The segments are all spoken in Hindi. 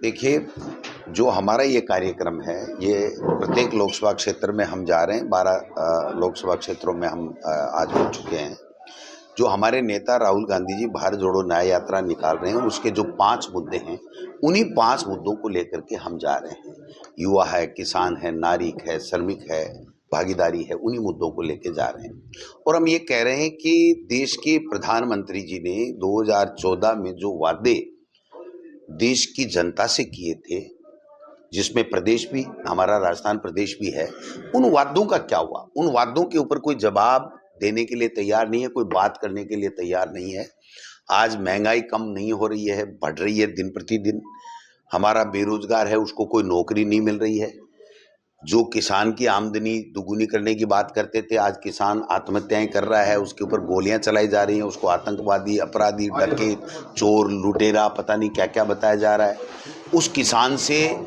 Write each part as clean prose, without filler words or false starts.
देखिए, जो हमारा ये कार्यक्रम है, ये प्रत्येक लोकसभा क्षेत्र में हम जा रहे हैं। 12 लोकसभा क्षेत्रों में हम आज हो चुके हैं। जो हमारे नेता राहुल गांधी जी भारत जोड़ो न्याय यात्रा निकाल रहे हैं, उसके जो 5 मुद्दे हैं, उन्हीं 5 मुद्दों को लेकर के हम जा रहे हैं। युवा है, किसान है, नागरिक है, श्रमिक है, भागीदारी है, उन्हीं मुद्दों को लेके जा रहे हैं। और हम ये कह रहे हैं कि देश के प्रधानमंत्री जी ने 2014 में जो वादे देश की जनता से किए थे, जिसमें प्रदेश भी, हमारा राजस्थान प्रदेश भी है, उन वादों का क्या हुआ? उन वादों के ऊपर कोई जवाब देने के लिए तैयार नहीं है, कोई बात करने के लिए तैयार नहीं है। आज महंगाई कम नहीं हो रही है, बढ़ रही है दिन प्रतिदिन। हमारा बेरोजगार है, उसको कोई नौकरी नहीं मिल रही है। जो किसान की आमदनी दुगुनी करने की बात करते थे, आज किसान आत्महत्याएं कर रहा है, उसके ऊपर गोलियां चलाई जा रही हैं, उसको आतंकवादी, अपराधी, डकैत, चोर, लुटेरा, पता नहीं क्या क्या बताया जा रहा है। उस किसान से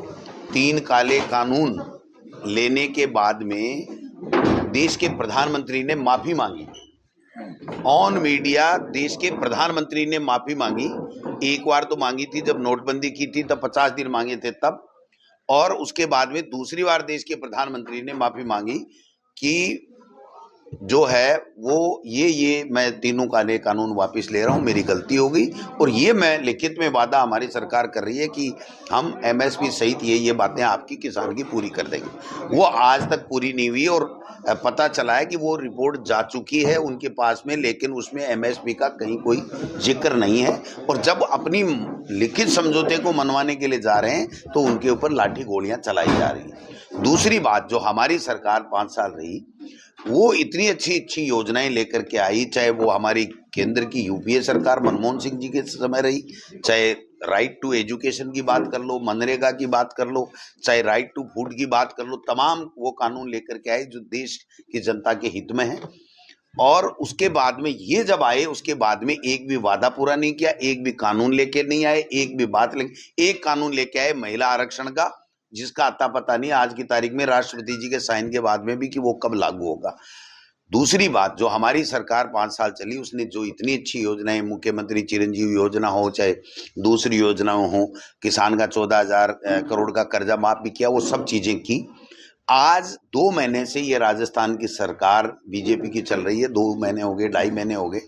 3 काले कानून लेने के बाद में देश के प्रधानमंत्री ने माफी मांगी। ऑन मीडिया देश के प्रधानमंत्री ने माफी मांगी। एक बार तो मांगी थी जब नोटबंदी की थी, तब 50 दिन मांगे थे तब, और उसके बाद में दूसरी बार देश के प्रधानमंत्री ने माफी मांगी कि जो है वो ये मैं तीनों काले कानून वापस ले रहा हूँ, मेरी गलती हो गई, और ये मैं लिखित में वादा हमारी सरकार कर रही है कि हम एमएसपी सहित ये बातें आपकी किसान की पूरी कर देंगे। वो आज तक पूरी नहीं हुई, और पता चला है कि वो रिपोर्ट जा चुकी है उनके पास में, लेकिन उसमें एमएसपी का कहीं कोई जिक्र नहीं है। और जब अपनी लिखित समझौते को मनवाने के लिए जा रहे हैं तो उनके ऊपर लाठी गोलियां चलाई जा रही हैं। दूसरी बात, जो हमारी सरकार 5 साल रही, वो इतनी अच्छी योजनाएं लेकर के आई, चाहे वो हमारी केंद्र की यूपीए सरकार मनमोहन सिंह जी के समय रही, चाहे राइट टू एजुकेशन की बात कर लो, मनरेगा की बात कर लो, चाहे राइट टू फूड की बात कर लो, तमाम वो कानून लेकर के आए जो देश की जनता के हित में है। और उसके बाद में ये जब आए, उसके बाद में एक भी वादा पूरा नहीं किया, एक भी कानून लेके नहीं आए, एक भी बात लेके, एक कानून लेके आए महिला आरक्षण का, जिसका अता पता नहीं आज की तारीख में राष्ट्रपति जी के साइन के बाद में भी कि वो कब लागू होगा। दूसरी बात, जो हमारी सरकार 5 साल चली, उसने जो इतनी अच्छी योजनाएं, मुख्यमंत्री चिरंजीवी योजना हो, चाहे दूसरी योजनाएं हो, किसान का 14,000 करोड़ का कर्जा माफ भी किया, वो सब चीजें की। आज 2 महीने से ये राजस्थान की सरकार बीजेपी की चल रही है, 2 महीने हो गए, 2.5 महीने हो गए,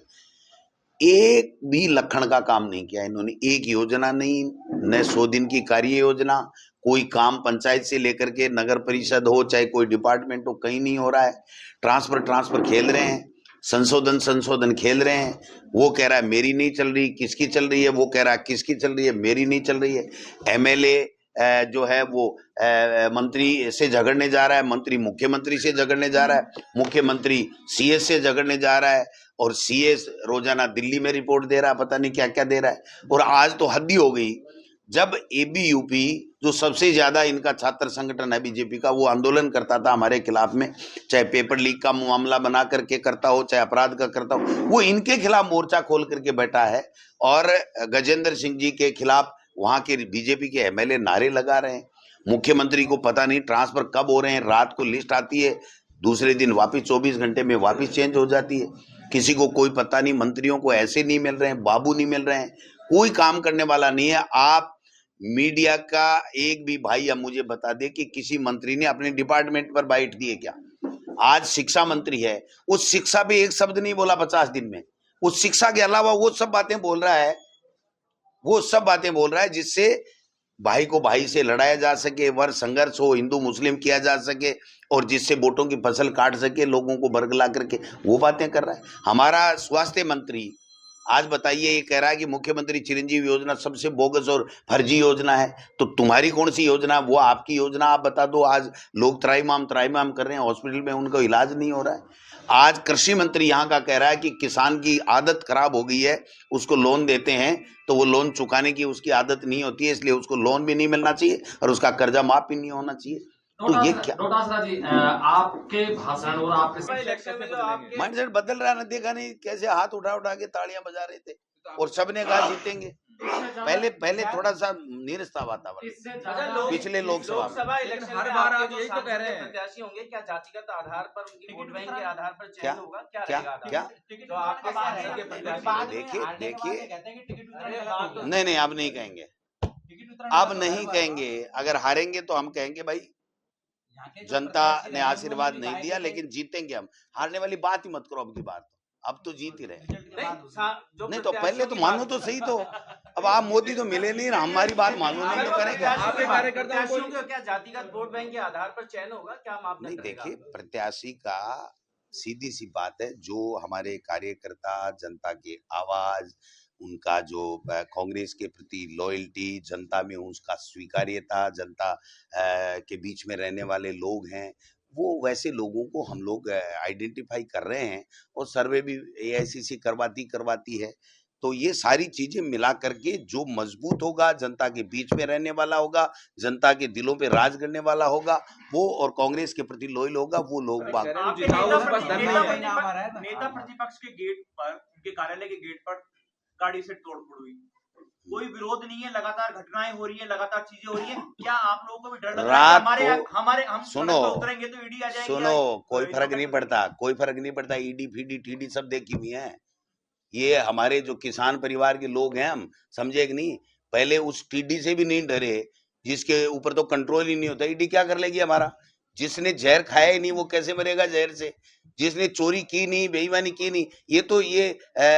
एक भी लखन का काम नहीं किया इन्होंने। एक योजना नहीं, न 100 दिन की कार्य योजना, कोई काम पंचायत से लेकर के नगर परिषद हो, चाहे कोई डिपार्टमेंट हो, कहीं नहीं हो रहा है। ट्रांसफर खेल रहे हैं, संशोधन खेल रहे हैं। वो कह रहा है मेरी नहीं चल रही, किसकी चल रही है? वो कह रहा है किसकी चल रही है, मेरी नहीं चल रही है। एमएलए जो है वो मंत्री से झगड़ने जा रहा है, मंत्री मुख्यमंत्री से झगड़ने जा रहा है, मुख्यमंत्री सीएस से झगड़ने जा रहा है, और सीएस रोजाना दिल्ली में रिपोर्ट दे रहा है, पता नहीं क्या क्या दे रहा है। और आज तो हद ही हो गई, जब एबीयूपी, जो सबसे ज्यादा इनका छात्र संगठन है बीजेपी का, वो आंदोलन करता था हमारे खिलाफ में, चाहे पेपर लीक का मामला बना करके करता हो, चाहे अपराध का करता हो, वो इनके खिलाफ मोर्चा खोल करके बैठा है। और गजेंद्र सिंह जी के खिलाफ वहां के बीजेपी के एमएलए नारे लगा रहे हैं। मुख्यमंत्री को पता नहीं ट्रांसफर कब हो रहे हैं, रात को लिस्ट आती है, दूसरे दिन वापिस 24 घंटे में वापिस चेंज हो जाती है, किसी को कोई पता नहीं। मंत्रियों को ऐसे नहीं मिल रहे हैं, बाबू नहीं मिल रहे हैं, कोई काम करने वाला नहीं है। आप मीडिया का एक भी भाई अब मुझे बता दे कि किसी मंत्री ने अपने डिपार्टमेंट पर बाइट दी है क्या? आज शिक्षा मंत्री है, उस शिक्षा पे एक शब्द नहीं बोला 50 दिन में। उस शिक्षा के अलावा वो सब बातें बोल रहा है, जिससे भाई को भाई से लड़ाया जा सके, वर्ग संघर्ष हो, हिंदू मुस्लिम किया जा सके, और जिससे वोटों की फसल काट सके, लोगों को बरगला करके वो बातें कर रहा है। हमारा स्वास्थ्य मंत्री आज बताइए, ये कह रहा है कि मुख्यमंत्री चिरंजीवी योजना सबसे बोगस और फर्जी योजना है। तो तुम्हारी कौन सी योजना? वो आपकी योजना आप बता दो। आज लोग त्राईमाम कर रहे हैं, हॉस्पिटल में उनका इलाज नहीं हो रहा है। आज कृषि मंत्री यहाँ का कह रहा है कि किसान की आदत खराब हो गई है, उसको लोन देते हैं तो वो लोन चुकाने की उसकी आदत नहीं होती है, इसलिए उसको लोन भी नहीं मिलना चाहिए और उसका कर्जा माफ भी नहीं होना चाहिए। तो ये क्या डोटासरा जी, आपके भाषण और आपके इलेक्शन में जो आपके माइंडसेट बदल रहा है ना, देखा नहीं कैसे हाथ उठा के तालियां बजा रहे थे और सबने कहा जीतेंगे। पहले थोड़ा सा नीरस था वातावरण पिछले लोकसभा इलेक्शन हर बार आप यही तो कह रहे हैं। प्रत्याशी होंगे, क्या जातिगत आधार पर उनकी वोट बैंक के आधार पर चयन होगा? क्या तो आपके देखिए नहीं, अब नहीं कहेंगे। अब नहीं कहेंगे, अगर हारेंगे तो हम कहेंगे भाई जनता ने आशीर्वाद नहीं दिया, लेकिन जीतेंगे हम। हारने वाली बात ही मत करो अब की बार, अब तो जीत ही रहे। नहीं तो पहले तो मानो तो सही। तो अब आप मोदी तो मिले नहीं, हमारी बात मानो नहीं तो करेंगे। आपके कार्यकर्ताओं को क्या जातिगत वोट बैंक के आधार पर चयन होगा, क्या मापदंड नहीं, रहेगा? देखिए प्रत्याशी का सीधी सी बात है, जो हमारे कार्यकर्ता जनता की आवाज, उनका जो कांग्रेस के प्रति लॉयल्टी, जनता में उसका स्वीकार्यता, जनता के बीच में रहने वाले लोग हैं, वो वैसे लोगों को हम लोग आइडेंटिफाई कर रहे हैं। और सर्वे भी एआईसीसी करवाती है। तो ये सारी चीजें मिला करके जो मजबूत होगा, जनता के बीच में रहने वाला होगा, जनता के दिलों पे राज करने वाला होगा, वो और कांग्रेस के प्रति लॉयल होगा, वो लोग नेता प्रतिपक्ष के गेट पर, उनके कार्यालय के गेट पर गाड़ी से तोड़फोड़ हुई, कोई विरोध नहीं है, लगातार घटनाएं हो रही है, लगातार चीजें हो रही है, क्या आप लोगों को भी डर लग रहा है हमारे हम सुनो उतरेंगे तो ईडी आ जाएगी? सुनो, कोई फर्क नहीं पड़ता, ईडी फीडी टीडी सब देखी हुई है। ये हमारे जो किसान परिवार के लोग हैं, हम समझे कि नहीं, पहले उस टीडी से भी नहीं डरे जिसके ऊपर तो कंट्रोल ही नहीं होता। ईडी क्या कर लेगी हमारा? जिसने जहर खाया ही नहीं वो कैसे मरेगा जहर से? जिसने चोरी की नहीं, बेईमानी की नहीं, ये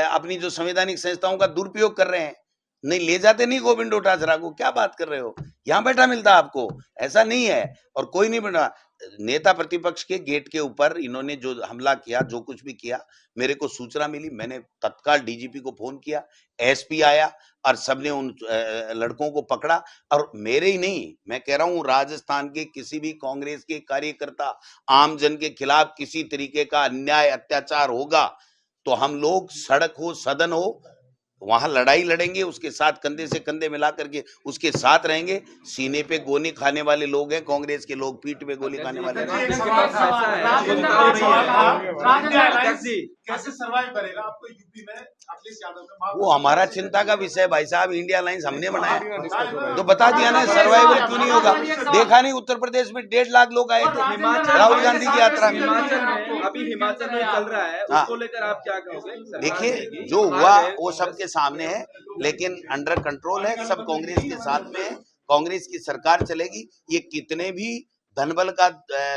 अपनी जो संवैधानिक संस्थाओं का दुरुपयोग कर रहे हैं। नहीं ले जाते नहीं गोविंद डोटासरा को, क्या बात कर रहे हो? यहाँ बैठा मिलता आपको, ऐसा नहीं है। और कोई नहीं बना। नेता प्रतिपक्ष के गेट के ऊपर इन्होंने जो हमला किया, जो कुछ भी किया, मेरे को सूचना मिली, मैंने तत्काल डीजीपी को फोन किया, एसपी आया और सबने उन लड़कों को पकड़ा। और मेरे ही नहीं, मैं कह रहा हूं राजस्थान के किसी भी कांग्रेस के कार्यकर्ता, आमजन के खिलाफ किसी तरीके का अन्याय अत्याचार होगा तो हम लोग सड़क हो, सदन हो, वहां लड़ाई लड़ेंगे, उसके साथ कंधे से कंधे मिला करके उसके साथ रहेंगे। सीने पे गोली खाने वाले लोग हैं कांग्रेस के लोग, पीठ पे गोली खाने वाले लोग। कैसे सर्वाइव करेगा आपको यूपी में अखिलेश यादव में? वो हमारा चिंता का विषय भाई साहब, इंडिया अलायंस हमने बनाया तो बता दिया ना, सर्वाइवल क्यों नहीं होगा? देखा नहीं उत्तर प्रदेश में 1.5 लाख लोग आए थे राहुल गांधी की यात्रा में। अभी हिमाचल में चल रहा है, उसको लेकर आप क्या कहोगे? देखिए जो हुआ वो सबके सामने है, लेकिन अंडर कंट्रोल है, सब कांग्रेस के साथ में है, कांग्रेस की सरकार चलेगी। ये कितने भी धनबल का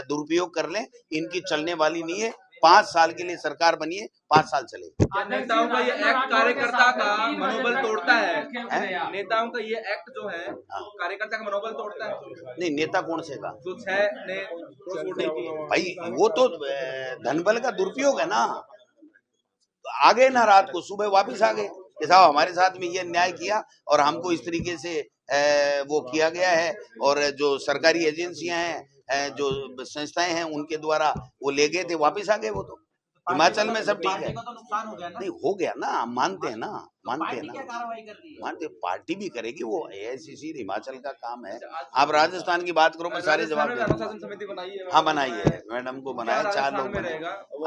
दुरुपयोग कर लें, इनकी चलने वाली नहीं है। 5 साल के लिए सरकार बनी है, 5 साल चलेगी। नेताओं का ये एक्ट कार्यकर्ता का मनोबल तोड़ता है। नेताओं का ये एक्ट जो है कार्यकर्ता का मनोबल तोड़ता है। नहीं, नेता कौन से का? जो 6 ने भाई वो तो धनबल का दुरुपयोग है ना। आ गए ना, रात को सुबह वापस आ गए कि साहब हमारे साथ में ये न्याय किया और हमको इस तरीके से वो किया गया है। और जो सरकारी एजेंसियां हैं, जो संस्थाएं हैं, उनके द्वारा वो ले गए थे, वापस आ गए। वो तो हिमाचल में सब ठीक है। नहीं हो गया ना, मानते हैं ना, मानते पार्टी भी करेगी, वो एआईसीसी हिमाचल का काम है। आप राजस्थान की बात करो, मैं सारे जवाब अनुशासन समिति बनाई है। हाँ बनाई है, मैडम को बनाया, 4 लोग बने।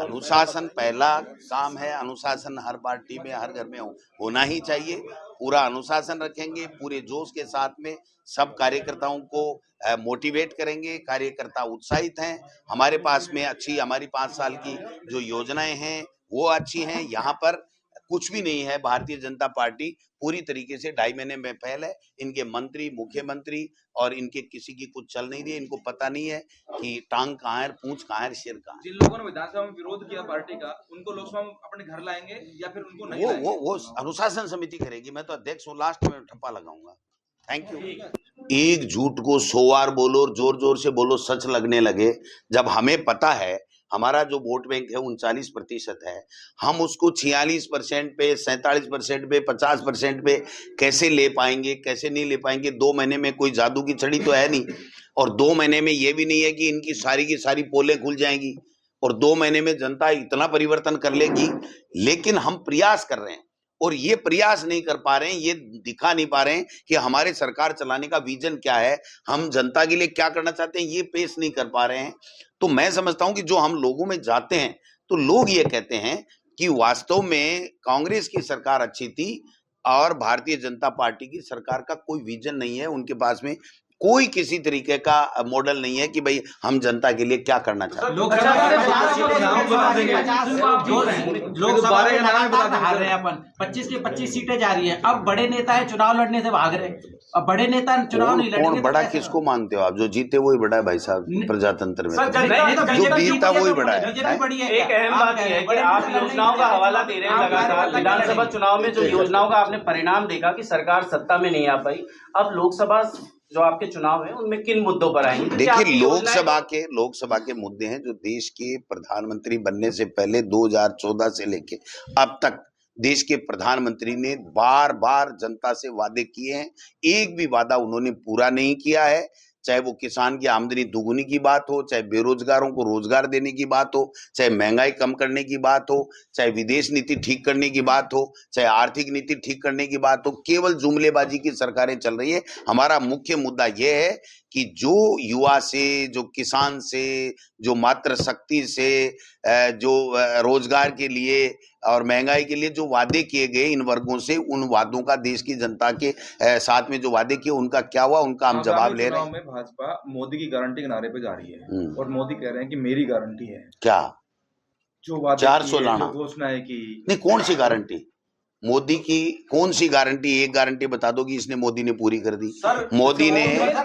अनुशासन पहला काम है, अनुशासन हर पार्टी में, हर घर में होना ही चाहिए। पूरा अनुशासन रखेंगे, पूरे जोश के साथ में सब कार्यकर्ताओं को मोटिवेट करेंगे। कार्यकर्ता उत्साहित हैं, हमारे पास में अच्छी, हमारी 5 साल की जो योजनाएं हैं वो अच्छी हैं। यहाँ पर कुछ भी नहीं है, भारतीय जनता पार्टी पूरी तरीके से 2.5 महीने में फैल है। इनके मंत्री, मुख्यमंत्री और इनके किसी की कुछ चल नहीं रही है। इनको पता नहीं है कि टांग कहाँ है, पूंछ कहाँ है, सिर कहाँ है। जिन लोगों ने विधानसभा में विरोध किया पार्टी का, उनको लोकसभा में अपने घर लाएंगे या फिर उनको नहीं लाएंगे? वो अनुशासन समिति करेगी। मैं तो अध्यक्ष हूँ, लास्ट में ठप्पा लगाऊंगा। Thank you. एक झूठ को 100 बार बोलो और जोर जोर से बोलो, सच लगने लगे। जब हमें पता है हमारा जो वोट बैंक है 39% है, हम उसको 46% पे, 47% पे, 50% पे कैसे ले पाएंगे, कैसे नहीं ले पाएंगे? 2 महीने में कोई जादू की छड़ी तो है नहीं, और 2 महीने में ये भी नहीं है कि इनकी सारी की सारी पोलें खुल जाएंगी और 2 महीने में जनता इतना परिवर्तन कर लेगी। लेकिन हम प्रयास कर रहे हैं और ये प्रयास नहीं कर पा रहे हैं, ये दिखा नहीं पा रहे हैं कि हमारे सरकार चलाने का विजन क्या है, हम जनता के लिए क्या करना चाहते हैं, ये पेश नहीं कर पा रहे हैं। तो मैं समझता हूं कि जो हम लोगों में जाते हैं तो लोग ये कहते हैं कि वास्तव में कांग्रेस की सरकार अच्छी थी और भारतीय जनता पार्टी की सरकार का कोई विजन नहीं है, उनके पास में कोई किसी तरीके का मॉडल नहीं है कि भाई हम जनता के लिए क्या करना चाहते हैं। लोकसभा में लगातार हार रहे हैं अपन, 25 की 25 सीटें जा रही है। अब बड़े नेता है चुनाव लड़ने से भाग रहे, अब बड़े नेता चुनाव नहीं लड़ेंगे। कौन बड़ा किसको मानते हो आप? जो जीते वही बड़ा है भाई साहब प्रजातंत्र में। जो जीता वही बड़ा है। एक अहम बात यह है कि आप योजनाओं का हवाला दे रहे हैं लगातार। विधानसभा चुनाव में जो योजनाओं का आपने परिणाम देखा कि सरकार सत्ता में नहीं आ पाई, अब लोकसभा जो आपके चुनाव है उनमें किन मुद्दों पर आएंगे? देखिए, लोकसभा के मुद्दे हैं जो देश के प्रधानमंत्री बनने से पहले 2014 से लेके अब तक देश के प्रधानमंत्री ने बार बार जनता से वादे किए हैं, एक भी वादा उन्होंने पूरा नहीं किया है। चाहे वो किसान की आमदनी दुगुनी की बात हो, चाहे बेरोजगारों को रोजगार देने की बात हो, चाहे महंगाई कम करने की बात हो, चाहे विदेश नीति ठीक करने की बात हो, चाहे आर्थिक नीति ठीक करने की बात हो, केवल जुमलेबाजी की सरकारें चल रही है। हमारा मुख्य मुद्दा यह है कि जो युवा से, जो किसान से, जो मातृ शक्ति से, जो रोजगार के लिए और महंगाई के लिए जो वादे किए गए इन वर्गों से, उन वादों का देश की जनता के साथ में जो वादे किए उनका क्या हुआ, उनका हम जवाब ले रहे हैं। में भाजपा मोदी की गारंटी के नारे पे जा रही है और मोदी कह रहे हैं कि मेरी गारंटी है। क्या? जो वादे 400 लाना, घोषणाएं की। नहीं, कौन सी गारंटी? मोदी की कौन सी गारंटी? एक गारंटी बता दो कि इसने मोदी ने पूरी कर दी। मोदी ने जनता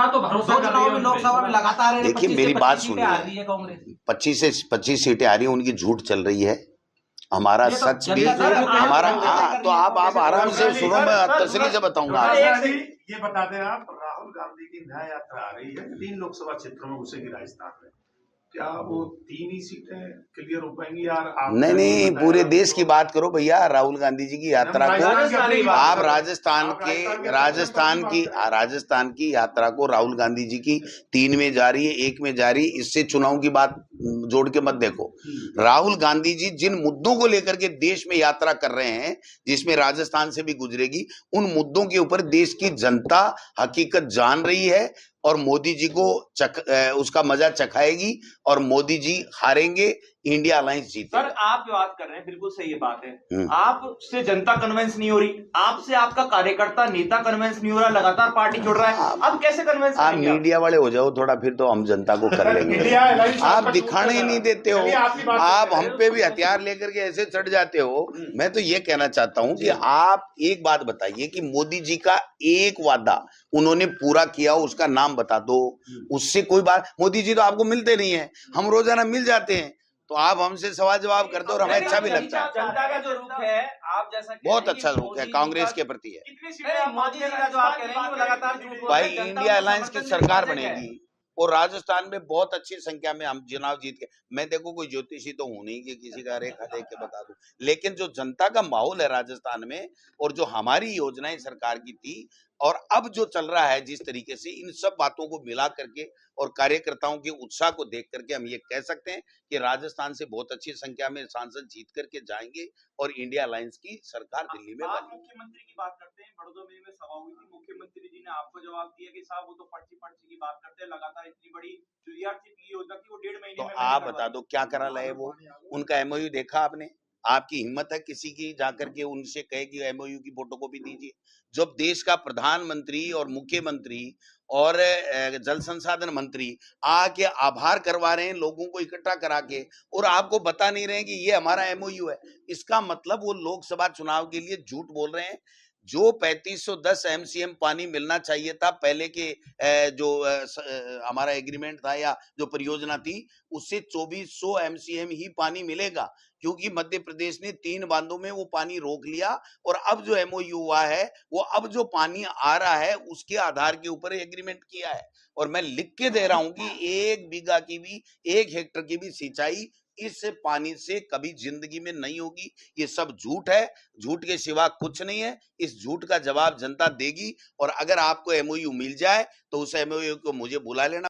तो भरोसा कर रही है लोकसभा में लगातार। देखिए, मेरी बात सुनिए, 25 से 25 सीटें आ रही है, उनकी झूठ चल रही है। हमारा सच भी हमारा, तो आप आराम से सुनो, मैं तसल्ली से बताऊंगा। ये बता दें आप, राहुल गांधी की न्याय यात्रा आ रही है, 3 लोकसभा क्षेत्रों में घुसेगी राजस्थान में, क्या वो 3 ही सीटें क्लियर हो पाएंगी यार? नहीं, पूरे देश की बात करो भैया। राहुल गांधी जी की यात्रा को आप राजस्थान की यात्रा को राहुल गांधी जी की 3 में जा रही है, 1 में जा रही है, इससे चुनाव की बात जोड़ के मत देखो। राहुल गांधी जी जिन मुद्दों को लेकर के देश में यात्रा कर रहे हैं, जिसमें राजस्थान से भी गुजरेगी, उन मुद्दों के ऊपर देश की जनता हकीकत जान रही है और मोदी जी को उसका मजा चखाएगी और मोदी जी हारेंगे, इंडिया अलायंस जीतेगा। सर, आप जो बात कर रहे हैं बिल्कुल सही है, बात है। आपसे जनता कन्विंस नहीं हो रही, आपसे आपका कार्यकर्ता नेता कन्विंस नहीं हो रहा, लगातार पार्टी छोड़ रहा है, अब कैसे कन्विंस? आप मीडिया वाले हो जाओ थोड़ा, फिर तो हम जनता को कर लेंगे। आप दिखाने ही नहीं देते हो, आप हम पे भी हथियार लेकर के ऐसे चढ़ जाते हो। मैं तो ये कहना चाहता हूं कि आप एक बात बताइए कि मोदी जी का एक वादा उन्होंने पूरा किया, उसका नाम बता दो। उससे कोई बात, मोदी जी तो आपको मिलते नहीं है, हम रोजाना मिल जाते हैं, तो आप हमसे सवाल जवाब करते हो और हमें अच्छा भी लगता है। जनता का जो रुख है, आप जैसा बहुत अच्छा रुख है, कांग्रेस के प्रति है। कितनी सीटें मोदी जी का जो आप कह रहे हैं वो लगातार झूठ बोल भाई, रहे हैं। इंडिया अलायंस की सरकार बनेगी और राजस्थान में बहुत अच्छी संख्या में हम चुनाव जीत के, मैं देखो कोई ज्योतिषी तो हूं नहीं कि किसी का रेखा देख के बता दूं, लेकिन जो जनता का माहौल है राजस्थान में और जो हमारी योजनाएं सरकार की थी और अब जो चल रहा है जिस तरीके से, इन सब बातों को मिला करके और कार्यकर्ताओं के उत्साह को देख करके हम ये कह सकते हैं कि राजस्थान से बहुत अच्छी संख्या में सांसद जीत करके जाएंगे और इंडिया अलायंस की सरकार दिल्ली में आप बनेगी। मुख्यमंत्री की बात करते हैं, बड़ौदा में सभा हुई थी, मुख्यमंत्री जी ने आपको जवाब दिया कि साहब वो तो पर्ची की बात करते हैं, लगातार इतनी बड़ी जो ERC की योजना थी वो 1.5 महीने में। तो आप बता दो क्या करा लाए वो? उनका MOU देखा आपने? आपकी हिम्मत है किसी की जाकर के उनसे कहे कि MOU की फोटोकॉपी दीजिए? जब देश का प्रधानमंत्री और मुख्यमंत्री और जल संसाधन मंत्री आके आभार करवा रहे हैं लोगों को इकट्ठा करा के, और आपको बता नहीं रहे हैं कि ये हमारा MOU है, इसका मतलब वो लोकसभा चुनाव के लिए झूठ बोल रहे हैं। जो 3510 MCM पानी मिलना चाहिए था पहले के जो हमारा एग्रीमेंट था या जो परियोजना थी, उससे 2400 MCM ही पानी मिलेगा, क्योंकि मध्य प्रदेश ने 3 बांधों में वो पानी रोक लिया और अब जो MOU हुआ है वो अब जो पानी आ रहा है उसके आधार के ऊपर एग्रीमेंट किया है। और मैं लिख के दे रहा हूं कि 1 बीघा की भी, 1 हेक्टर की भी सिंचाई इस पानी से कभी जिंदगी में नहीं होगी। ये सब झूठ है, झूठ के सिवा कुछ नहीं है। इस झूठ का जवाब जनता देगी और अगर आपको MOU मिल जाए तो उस MOU को मुझे बुला लेना।